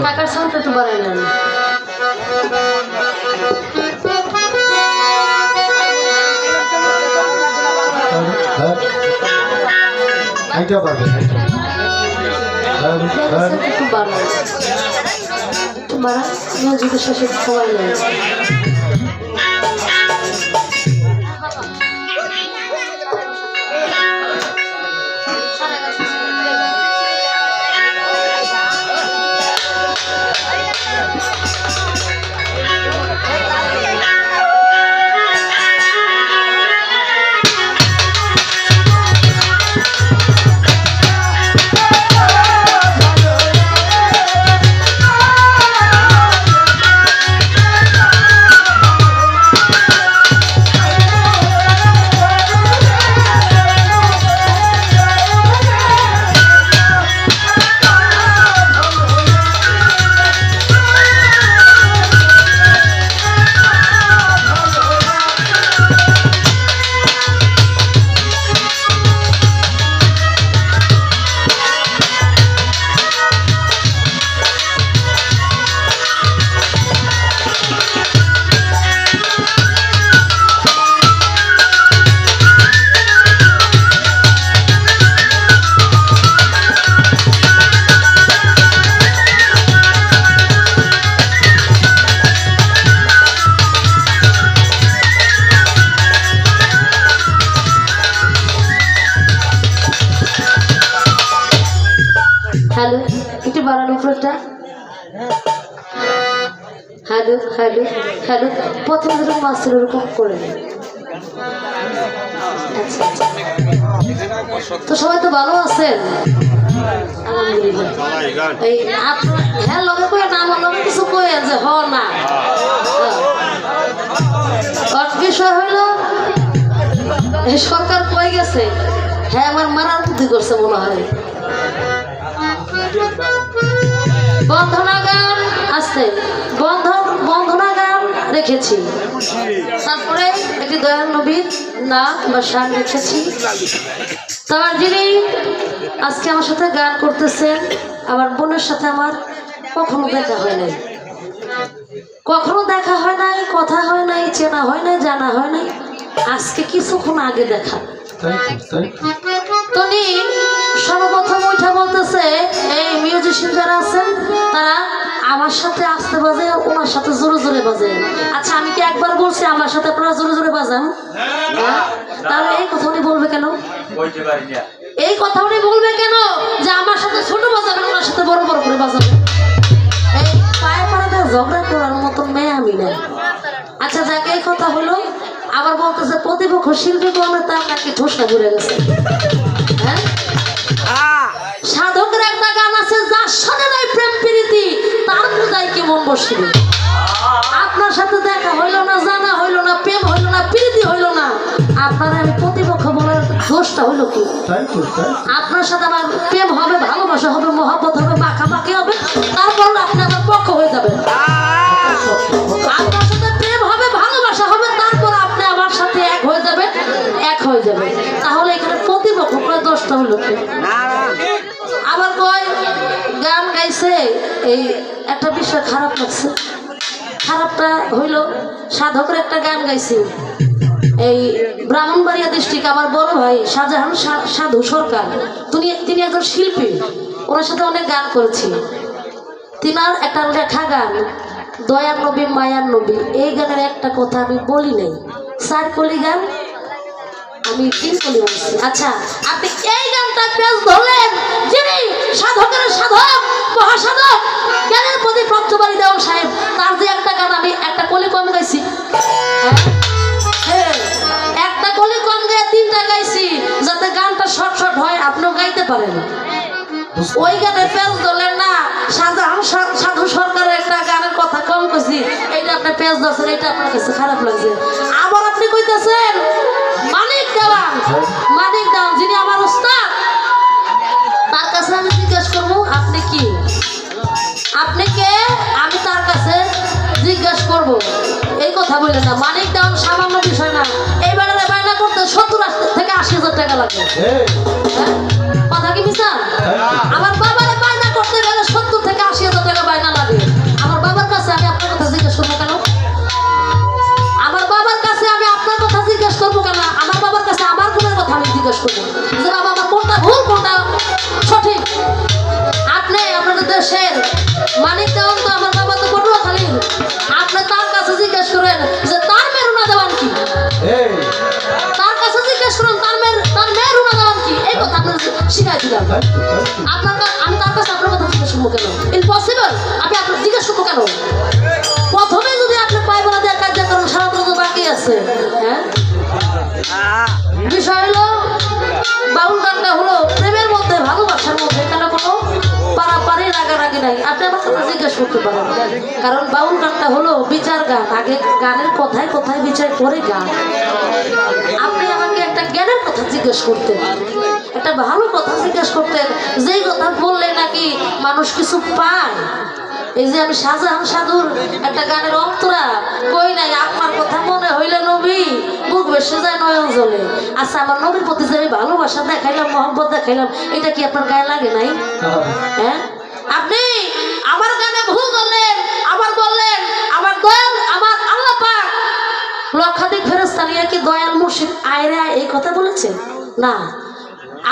কাকার সাউন্ড একটু বাড়াই নেন। একটু বাড়াই, একটু বাড়াই, মিউজিকের শেষে সবাই নেন। হ্যালো, একটু বাড়ানো উপরটা। হ্যালো হ্যালো হ্যালো, প্রথমে যেরকম আসছিল ওরকম করে। আচ্ছা আচ্ছা, তো সবাই তো ভালো আছেন? আলহামদুলিল্লাহ। এই আপনার হ্যাঁ লগে করে না, আমার লগে কিছু কয়ে যে হ না। বিষয় হইল এই সরকার কয়ে গেছে, হ্যাঁ আমার মারার বুদ্ধি করছে মনে হয়। বন্ধনা গান আসছে, বন্ধনা গান রেখেছি, তারপরে একটি দয়াল নবীর নাম বা শান রেখেছি। তার যিনি আজকে আমার সাথে গান করতেছেন, আমার বোনের সাথে আমার কখনো দেখা হয় নাই, কখনো দেখা হয় নাই, কথা হয় নাই, চেনা হয় নাই, জানা হয় নাই, আজকে কিছুক্ষণ আগে দেখা। তনি সর্বপ্রথম ওইটা বলতেছে এই মিউজিশিয়ান যারা আছেন তারা আমার সাথে আসতে বাজে, ওনার সাথে জোরে জোরে বাজে। আচ্ছা আমি কি একবার বলছি আমার সাথে আপনারা জোরে জোরে বাজান? তাহলে এই কথা উনি বলবে কেন? এই কথা উনি বলবে কেন যে আমার সাথে ছোট বাজাবেন, ওনার সাথে বড় বড় করে বাজাবেন? এই পায়ে পাড়াতে ঝগড়া করার মতো মেয়ে আমি না। আচ্ছা যাক, এই কথা হলো। আবার বলতেছে প্রতিপক্ষ শিল্পী বলবে তার নাকি ঠোসা ঘুরে গেছে। হ্যাঁ, সাধকের একটা গান আছে, যার সাথে নাই প্রেম প্রীতি তার পূজায় কি মন বসিবে। আপনার সাথে দেখা হইলো না, জানা হইলো না, প্রেম হইলো না, প্রীতি হইলো না, আপনার আমি প্রতিপক্ষ বলার দোষটা হইলো কি? আপনার সাথে আমার প্রেম হবে, ভালোবাসা হবে, মহব্বত হবে, মাখামাখি হবে, তারপর আপনি আমার পক্ষ হয়ে যাবেন। আপনার সাথে প্রেম হবে, ভালোবাসা হবে, তারপর আপনি আমার সাথে এক হয়ে যাবেন, এক হয়ে যাবেন। তাহলে এখানে প্রতিপক্ষ করে দোষটা হইলো কি? আবার কয় গান গাইছে, এই একটা বিষয় খারাপ লাগছে। খারাপটা হইল সাধকের একটা গান গাইছে, এই ব্রাহ্মণবাড়িয়া ডিস্ট্রিক্ট আমার বড় ভাই শাহজাহান সাধু সরকার, তিনি একজন শিল্পী, ওনার সাথে অনেক গান করেছি। তিনার একটা লেখা গান দয়ার নবী মায়ার নবী, এই গানের একটা কথা আমি বলি নাই, 4 কলি গান আমি 3 কলি বলছি। আচ্ছা আপনি এই গানটা পেজ ধরলেন, যিনি সাধকের সাধক মহাসাধক জ্ঞানের প্রতি প্রাপ্তবাড়ি দেওয়ান সাহেব, তার যে একটা গান আমি একটা কলি কম গাইছি, একটা কলি কম গায়ে 3টা গাইছি, যাতে গানটা শর্ট শর্ট হয়, আপনিও গাইতে পারেন। ওই গানের পেজ ধরলেন না, শাহজাহান সাধু সরকারের একটা গানের কথা কম কইছি, এইটা আপনি পেজ ধরছেন, এটা আপনার কাছে খারাপ লাগছে। আবার আপনি কইতেছেন মানিক দেওয়ান যিনি আমার উস্তাদ, তার কাছে আমি জিজ্ঞেস করবো আপনি কি, আপনি কে, আমি তার কাছে জিজ্ঞেস করবো, এই কথা বললেন না। মানিক দেওয়ান সামান্য বিষয় না, এই বেড়ারে বায়না করতে 70 থেকে 80,000 টাকা লাগবে। কথা কি মিশা? আমার বাবারে বায়না করতে গেলে 70 থেকে 80,000 টাকা বায়না জিজ্ঞেস করবো যে বাবা আমার কোনটা ভুল কোনটা সঠিক। আপনি আপনাদের দেশের মানিক দেওয়ান তো আমার বাবা তো পটুয়াখালীর, আপনি তার কাছে জিজ্ঞেস করেন যে তার মেয়ে রুনা দেওয়ান কি, তার কাছে জিজ্ঞেস করেন তার মেয়ে রুনা দেওয়ান কি। এই কথা আপনার শিখাই দিলাম। আপনার আমি তার কাছে আপনার কথা জিজ্ঞেস করবো কেন? ইম্পসিবল। আমি আপনার জিজ্ঞেস করবো কেন? প্রথমে যদি আপনি পায়খানা দেওয়ার কাজ করেন সারা তো বাকি আছে। হ্যাঁ, বিষয় হলো বাউল গানটা হলো প্রেমের মধ্যে ভালোবাসার মধ্যে, এখানে কোনো পারাপারি রাগারাগি নাই। আপনি আমার কথা জিজ্ঞেস করতে পারেন, কারণ বাউল গানটা হলো বিচার গান। আগে গানের কথায় কথায় বিচার করে গান। আপনি আমাকে একটা জ্ঞানের কথা জিজ্ঞেস করতেন, একটা ভালো কথা জিজ্ঞেস করতেন, যেই কথা বললে নাকি মানুষ কিছু পায়। এই যে আমি শাহজাহান সাধুর একটা গানের অন্তরা কই নাই, আপনার কথা মনে হইলে নবী বুক বেসে যায় নয়ন জলে। আচ্ছা, আমার নবীর প্রতি যে আমি ভালোবাসা দেখাইলাম, মহব্বত দেখাইলাম, এটা কি আপনার গায়ে লাগে নাই? হ্যাঁ, আপনি আমার গানে ভুল করলেন, আবার বললেন আমার দয়াল আমার আল্লাহ পাক লক্ষাধিক ফেরেশতা নিয়ে কি দয়াল মুর্শিদ আয়রে এই কথা বলেছেন? না,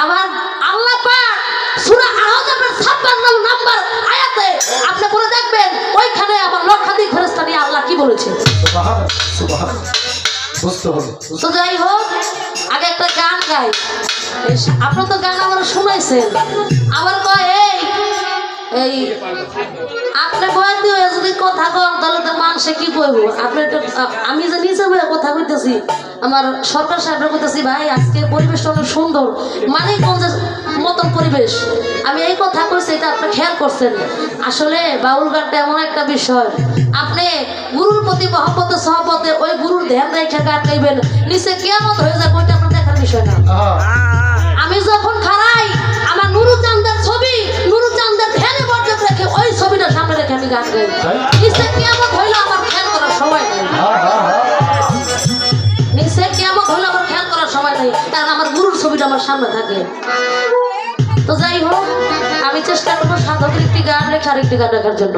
আমার আল্লাহ পাক সূরা আহজাবের 56 নাম্বার আয়াতে আপনি পড়ে দেখবেন, ওইখানে আমার লক্ষাধিক ফেরেশতা নিয়ে আল্লাহ কি বলেছে। সুবহানাল্লাহ, সুবহানাল্লাহ। বুঝতে হবে। তো যাই হোক, আগে একটা গান গাই। আপনি তো গান আমার শুনাইছেন, আবার কয় এই আপনি বয়ান দিয়ে যদি কথা কন তাহলে তো মানুষে কি কইব। আপনি আমি যে নিজে কথা কইতেছি, আমার সরকার সাহেবের কইতেছি, ভাই আজকে পরিবেশটা অনেক সুন্দর, মানিকগঞ্জের মতন পরিবেশ। আমি এই কথা কইছি, এটা আপনি খেয়াল করছেন। আসলে বাউল গানটা এমন একটা বিষয়, আপনি গুরুর প্রতি মহব্বতে সহবতে ওই গুরুর ধ্যান রেখে গান গাইবেন, নিচে কিয়ামত হয়ে যাবে, ওইটা আপনার দেখার বিষয় না। আমি যখন খারাই আমার নুরুচাঁদের ছবি, নুরুচাঁদের ধ্যানে বর্জক রেখে ওই ছবিটা সামনে রেখে আমি গান গাই, নিচে কিয়ামত হইলে আমার খেয়াল করার সময় নেই। নিচে কিয়ামত হইলে আমার খেয়াল করার সময় নেই, কারণ আমার গুরুর ছবিটা আমার সামনে থাকে। তো যাই হোক, আমি চেষ্টা করবো সাধকের একটি গান লেখা আর একটি গান লেখার জন্য।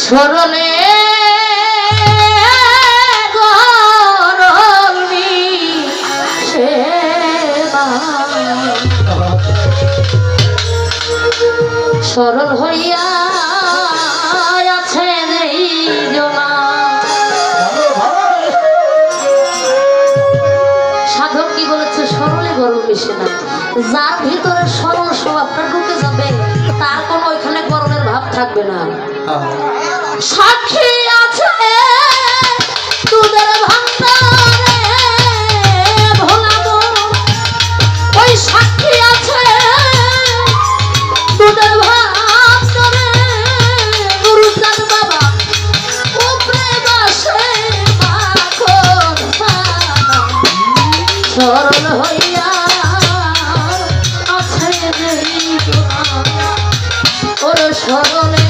স্মরণে সরল হইয়া আছে সাধক কি বলেছে, সরলে গরম মিশে না। যার ভিতরে সরল স্বভাবটা ঢুকে যাবে তার কোনো ওইখানে গরমের ভাব থাকবে না। সাক্ষী আছে তোদের ভান্ডারে ভোলাবো, ওই সাক্ষী আছে তোদের ভান্ডারে গুরুচাঁদ বাবা উপরে বসে মাখন সরল হইয়া আছে ওর সরলে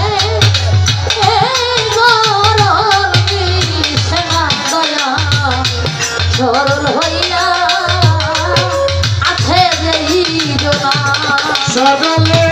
সরল হইয়া আছে যেই জনা সরলে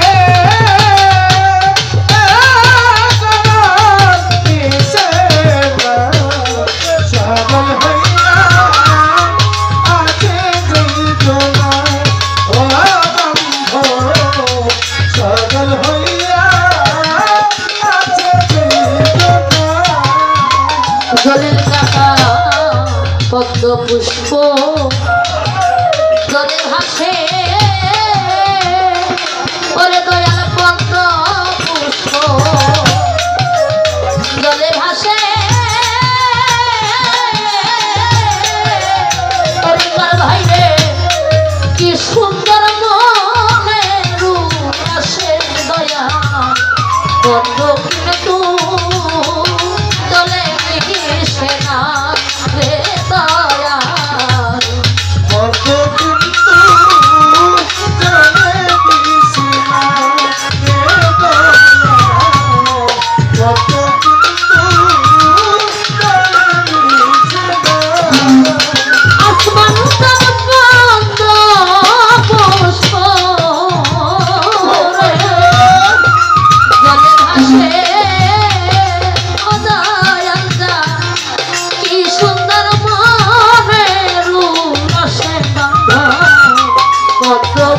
জলের কাকা পদ্ম পুষ্প জলে ভাসে ওরে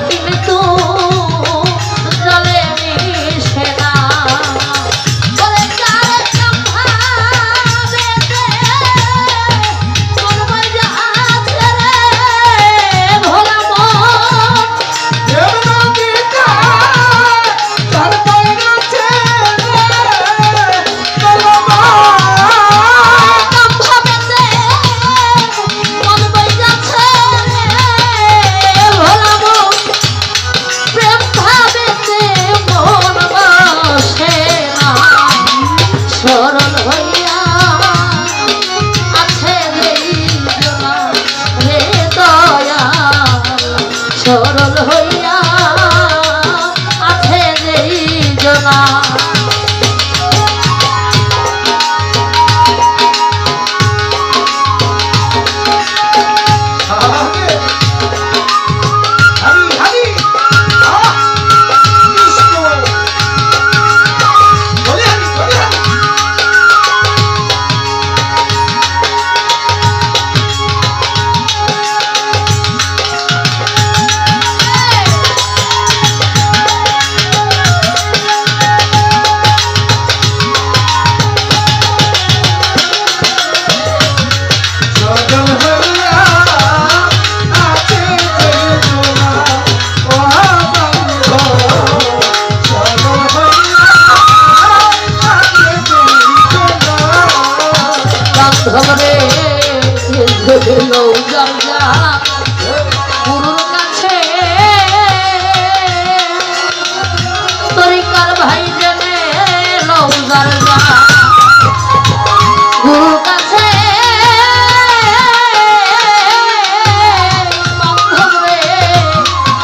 কিন্তু জলে মিশে না ওরে কার কামভাবেতে মন বাইজা আছে রে ভোলা মন কামভাবেতে মন বাইজা আছে রে ভোলা মন প্রেম ভাবেতে মন বসে না সরল হইয়া আছে রে দয়া সরল হইয়া আছে জনা ধরে গুরুর কাছে তরিকার ভাই জেনে লৌজার যা গুরুর কাছে ধরে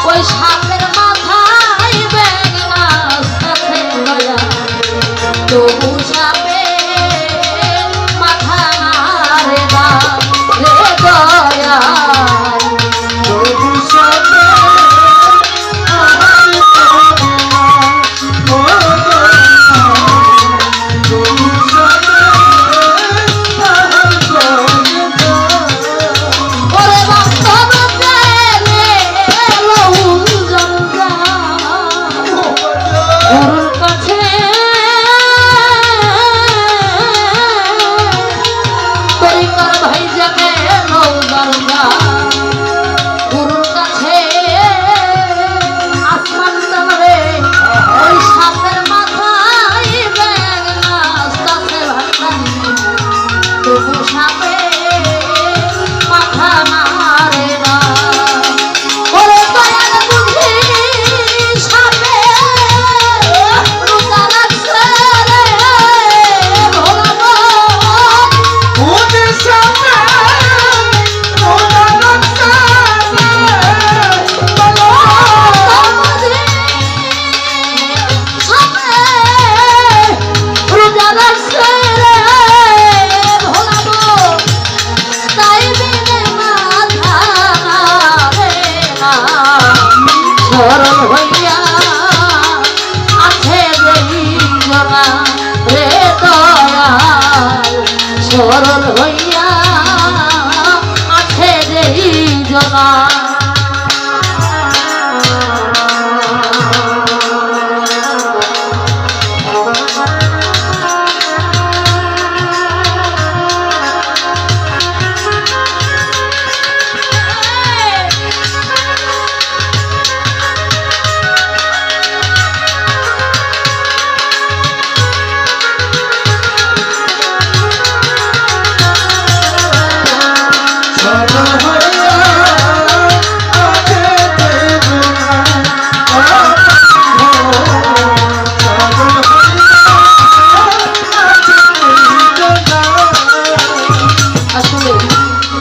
ওই সাপের মাথায় ব্যাগ মাছ কাছে দয়া তবু সাপে সরল হইয়া আছে জনা রে দয়াল সরল হইয়া আছে জনা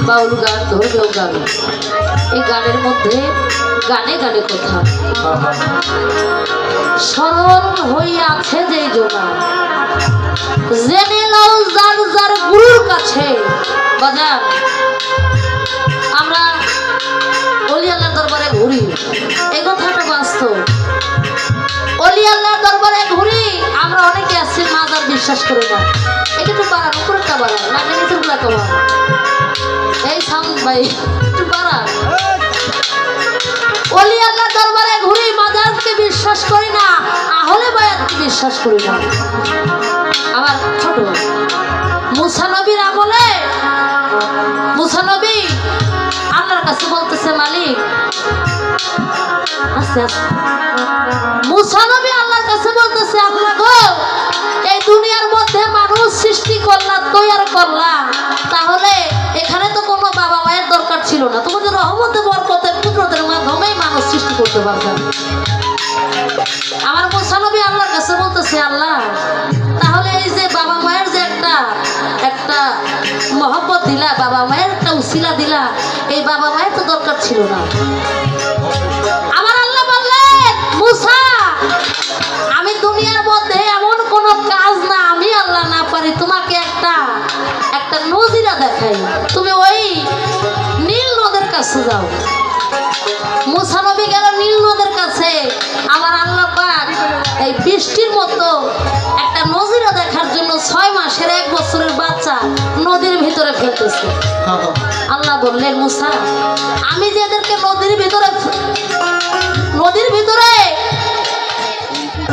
বাউল গান ধর্মীয় গান এই গানের মধ্যে গানে গানে কথা সরল হইয়া আছে যে জনা জেনে নাও যার যার গুরুর কাছে বাজান আমরা ওলি আল্লাহর দরবারে ঘুরি এই কথাটা বাস্তব ওলি আল্লাহর দরবারে ঘুরি আমরা অনেকে আছি মাজার বিশ্বাস করি না এটা তো বাড়ান উপরেরটা বাড়ান লাগে নিচেরগুলা কমান এই সাউন্ড ভাই একটু বাড়ান ওলি আল্লাহ দরবারে ঘুরি, মাজারকে বিশ্বাস করি না, আহলে বায়াতকে বিশ্বাস করি না। আমার ছোট মুসা নবীর আমলে মুসা নবী আল্লাহর কাছে বলতেছে, মালিক আস্তে আস্তে, মুসা নবী আল্লাহর কাছে বলতেছে, আল্লাহ গো, এই দুনিয়ার মধ্যে মানুষ সৃষ্টি করলা, তৈরি করলা, তাহলে এখানে তো কোনো বাবা মায়ের দরকার ছিল না, তোমাদের রহমতে বরকতে কুদরতের মাধ্যমেই মানুষ সৃষ্টি করতে পারবে। আমার মুসা নবী আল্লাহর কাছে বলতেছে, আল্লাহ তাহলে এই যে বাবা মায়ের যে একটা মহব্বত দিলা, বাবা মায়ের একটা উসিলা দিলা, এই বাবা মায়ের তো দরকার ছিল না। আমার আল্লাহ বললেন, মুসা আমি দুনিয়ার মধ্যে এমন কোন কাজ না আমি আল্লাহ না পারি, তোমাকে একটা নজিরা দেখাই, তুমি ওই নীল নদের কাছে যাও। মুসা নবী গেল নীল নদের কাছে। আমার আল্লাহ পাক এই বৃষ্টির মতো একটা নজিরা দেখার জন্য 6 মাসের 1 বছরের বাচ্চা নদীর ভিতরে ফেলতেছে। আল্লাহ বললেন, মুসা আমি যে এদেরকে নদীর ভিতরে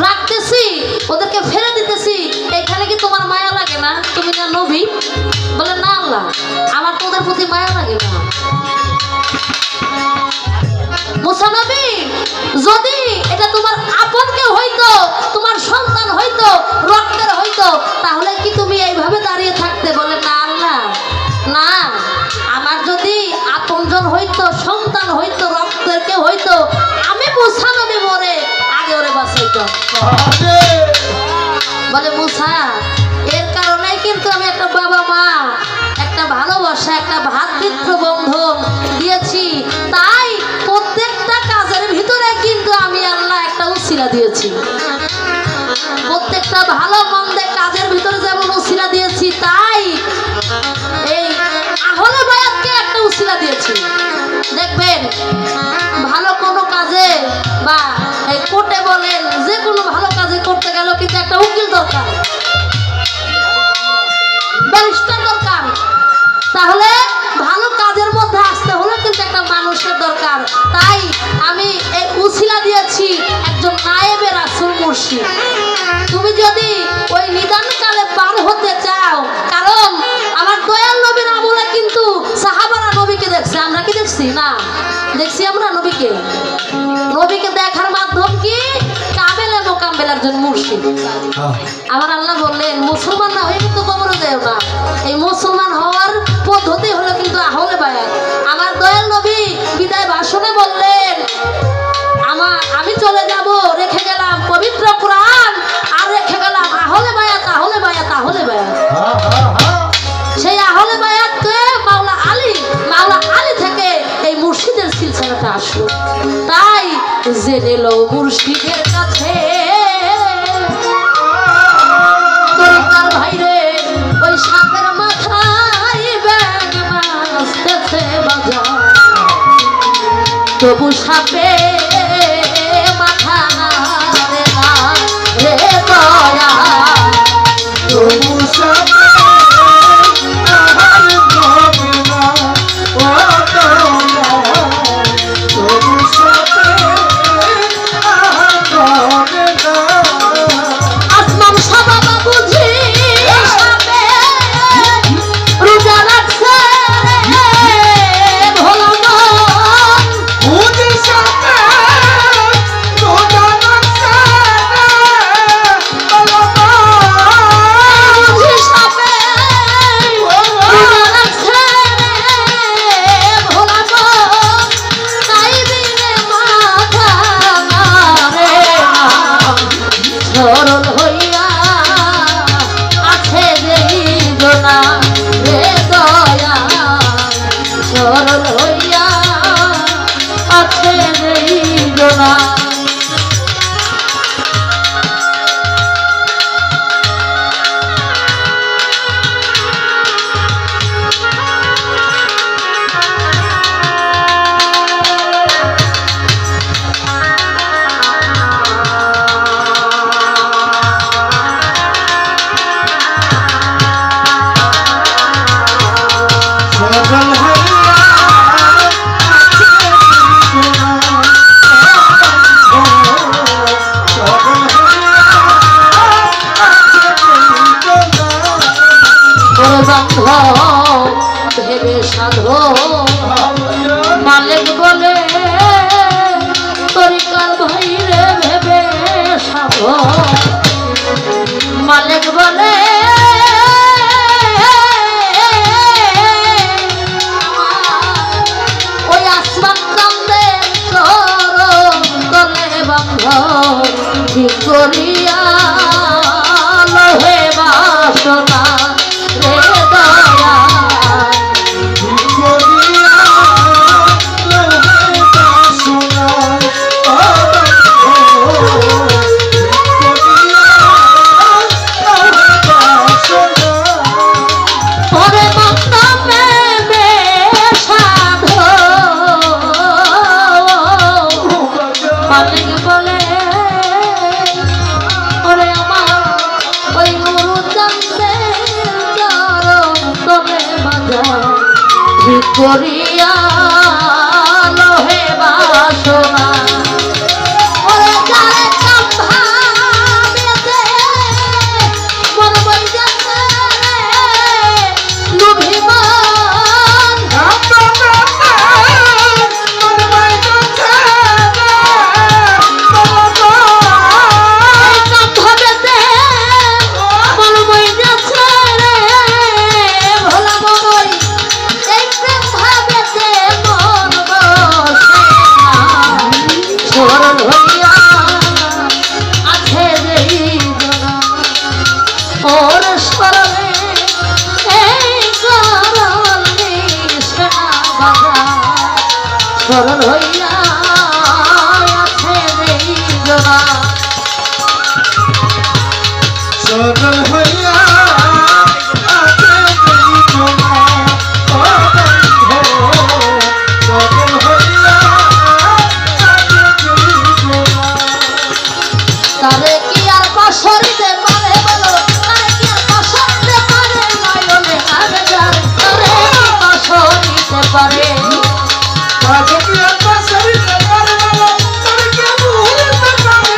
রাখতেছি, ওদেরকে ফেলে দিতেছি, এখানে কি তোমার মায়া লাগে না? তুমি না নবী? বলে, না আল্লাহ, আমার তো ওদের প্রতি মায়া লাগে না। মুসা নবী, যদি এটা তোমার আপন কেউ হইতো, তোমার সন্তান হইতো, রক্তের হইতো, তাহলে কি তুমি এইভাবে দাঁড়িয়ে থাকতে? বলে, না আল্লাহ, না, আমার যদি আপনজন হইতো, সন্তান হইতো, রক্তের কেউ হইতো, আমি মুসা নবী মরে আগে ওরে বাঁচাইতাম। বলে, মুসা এর কারণে কিন্তু আমি একটা বাবা মা, একটা ভালোবাসা, একটা ভ্রাতৃত্ব বন্ধন দিয়েছি, তাই প্রত্যেকটা কাজের ভিতরে কিন্তু আমি আল্লাহ একটা উসিলা দিয়েছি। প্রত্যেকটা ভালো মন্দে কাজের ভিতরে যেমন উসিলা দিয়েছি, তাই এই আহলে বায়াতকে একটা উসিলা দিয়েছি। দেখবেন ভালো কোনো কাজে বা এই কোর্টে বলেন, যে কোনো ভালো কাজে করতে গেল কিন্তু একটা উকিল দরকার, ব্যারিস্টার দরকার। তাহলে ভালো কাজের মধ্যে আসতে হলে কিন্তু একটা মানুষের দরকার। তাই আমি এই উসিলা দিয়েছি একজন নায়েবে রাসূল মুর্শিদ। তুমি যদি ওই নিদানকালে পার হতে চাও, কারণ আমার দয়াল নবীর আমলে কিন্তু সাহাবারা নবীকে দেখছে, আমরা কি দেখছি? না, দেখছি আমরা নবীকে। নবীকে দেখার মাধ্যম কি? কামেলে মোকাম্মেল একজন মুর্শিদ। আমার আল্লাহ বললেন, মুসলমান না হয়ে কিন্তু কবরে যেও না। এই মুসলমান হওয়ার পদ্ধতি হলো কিন্তু আহলে বায়াত। আমার দয়াল নবী বিদায় ভাষণে বললেন, আমি চলে যাব, রেখে গেলাম পবিত্র কোরআন, আর রেখে গেলাম আহলে বায়াত, আহলে বায়াত, আহলে বায়াত। সেই আহলে বায়াতকে মাওলা আলী থেকে এই মুর্শিদের সিলসিলাটা আসলো। তাই জেনে লো মুর্শিদের কাছে তরিকার ভাইরে ওই সাপের মাথায় ব্যাগ নাচতেছে বাজার, তবু সাপে মাথা নাড়ে না রে দয়া, তবু সাপে মালিক বলে ওই আসমান কান্দে চরণ তলে বন্ধ ঠিক করিয়া লোহে বাসনা রে দয়া করিয়া লোহে বাসনা ওরে যারে কাম্ভা বেতে মন বইজাতে লুভিমান মন বইজাতে কাম্ভা বেতে মন বইজাতে ভোলা মরই স্মরণ হইয়া আছে যেই জনা ওর স্মরণে এই করল নিশানা বাজা স্মরণ হইয়া আছে যেই জনা স্মরণ হইয়া আছে যেই জনা তারে কি আর পাশরিতে পারে বলো তারে কি আর পাশরিতে পারে নয়নে আগে যায় তারে কি পাশরিতে পারে তারে কি আর পাশরিতে পারে বলো তারে কি ভুলতে পারে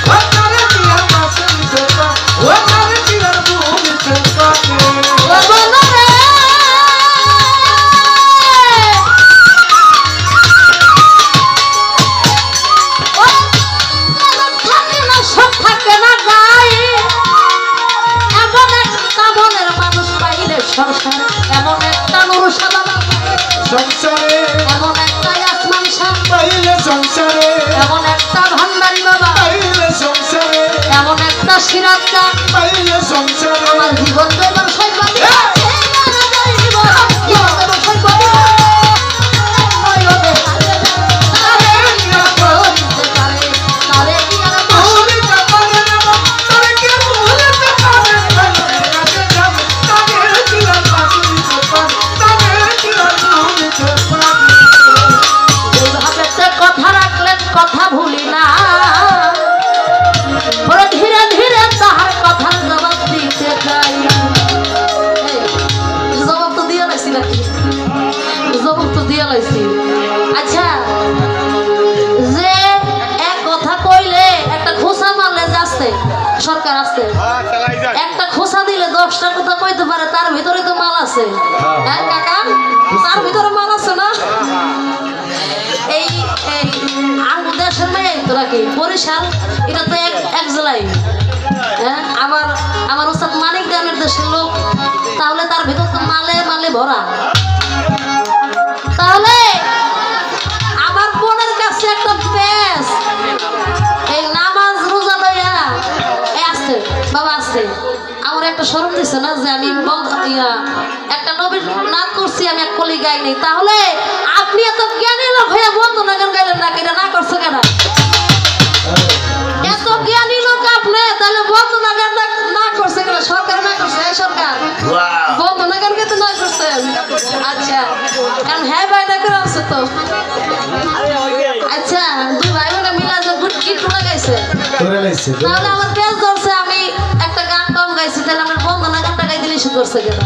ও তারে কি আর পাশরিতে পারে ও তারে কি আর ভুলতে পারে ও বলো রে সব থাকে না গায়ে এমন একটা মনের মানুষ পাইলে সংসার এমন একটা নুর সাদা সংসারে এমন একটা আসমান শাহ পাইলে সংসারে এমন একটা ভান্ডারি বাবা পাইলে সংসারে এমন একটা সিরাত গান পাইলে সংসারে আমার জীবন দেবার সৈবাদী কথা রাখলেন কথা ভুলি না ওরা ধীরে ধীরে তাহার কথার জবাব দিতে চাই জবাব তো দিয়ে লাইছি নাকি জবাব তো দিয়ে লাইছি আচ্ছা যে এক কথা কইলে একটা খোসা মারলে যাচ্ছে সরকার আছে একটা খোসা দিলে 10টা কথা কইতে পারে তার ভিতরে তো মাল আছে হ্যাঁ কাকা তার ভিতরে মাল আছে না এই আমার দেশের মেয়ে তোরা কি বরিশাল এটা তো এক জেলায় হ্যাঁ আমার ওস্তাদ মানিক গ্রামের দেশের লোক তাহলে তার ভিতর তো মালে মালে ভরা তাহলে আমার বোনের কাছে একটা বেশ এই নামাজ রোজা লইয়া আসছে বাবা আসছে আমার একটা শরম দিছে না যে আমি একটা নবীর নাচ করছি আমি এক কলি গাই নেই তাহলে আপনি এত জ্ঞানী লোক হয়ে বন্ধু না গান গাইলেন না এটা না করছো কেন এত জ্ঞানী লোক আপনি তাহলে বন্ধু না গান না করছে কেন সরকার না করছে এই সরকার বন্ধু না গান গাইতে না করছেন আচ্ছা কারণ হ্যাঁ ভাই না করে আছে তো আচ্ছা দুই ভাই বোনে মিলা যে গুড গীত লাগাইছে তাহলে আমার পেজ ধরছে আমি একটা গান কম গাইছি তাহলে আমার বন্ধু না গানটা গাই দিলে শুরু করছে কেন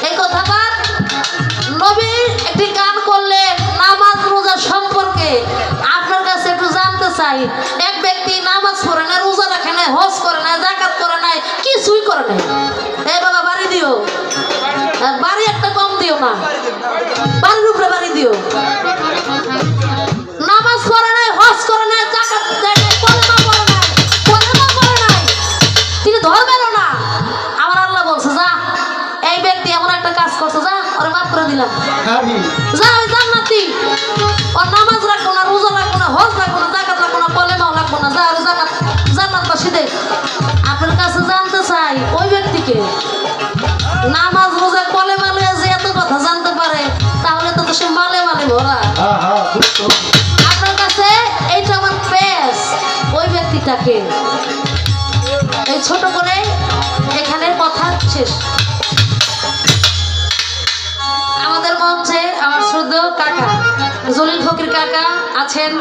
এই কথাটা নবী একটি গান করলে নামাজ রোজা সম্পর্কে আপনার কাছে একটু জানতে চাই এক ব্যক্তি নামাজ পড়ে না রোজা রাখে না হজ করে না যাকাত করে না কিছুই করে না এই বাবা বাড়ি দিও বাড়ি একটা কম দিও না বাড়ির উপরে বাড়ি দিও নামাজ পড়ে না হজ করে না যাকাত দেয় না দিলাম হারি যা ওই জান্নাতি ওর নামাজ রাখবো না রোজা রাখবো না হজ রাখবো না জাকাত রাখবো না কলেমাও রাখবো না যা ওর জান্নাতবাসী দে আপনার কাছে জানতে চাই ওই ব্যক্তিকে নামাজ রোজা কলেমা লইয়া যে এত কথা জানতে পারে তাহলে তো সে মালে মালে ভরা হ্যাঁ হ্যাঁ বুঝতে আপনার কাছে এইটা আমার পেশ ওই ব্যক্তিটাকে এই ছোট করে এখানে কথা শেষ আমাদের মঞ্চে আমার শ্রদ্ধেয় কাকা জলিল ফকির কাকা আছেন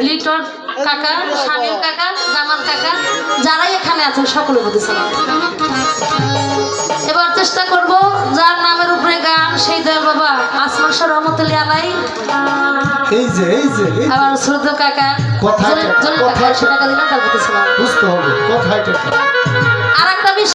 লিটন কাকা শামীম কাকা জামান কাকা যারাই এখানে আছেন সকলের প্রতি সালাম এবার চেষ্টা করব যার নামের উপরে গান সেই দয়াল বাবা আসমান শাহ রহমতুল্লাহ আলাই এই যে আমার শ্রদ্ধেয় কাকা কথা জলিল কাকা 100 টাকা দিলাম তার প্রতি সালাম বুঝতে হবে কথাটা আর একটা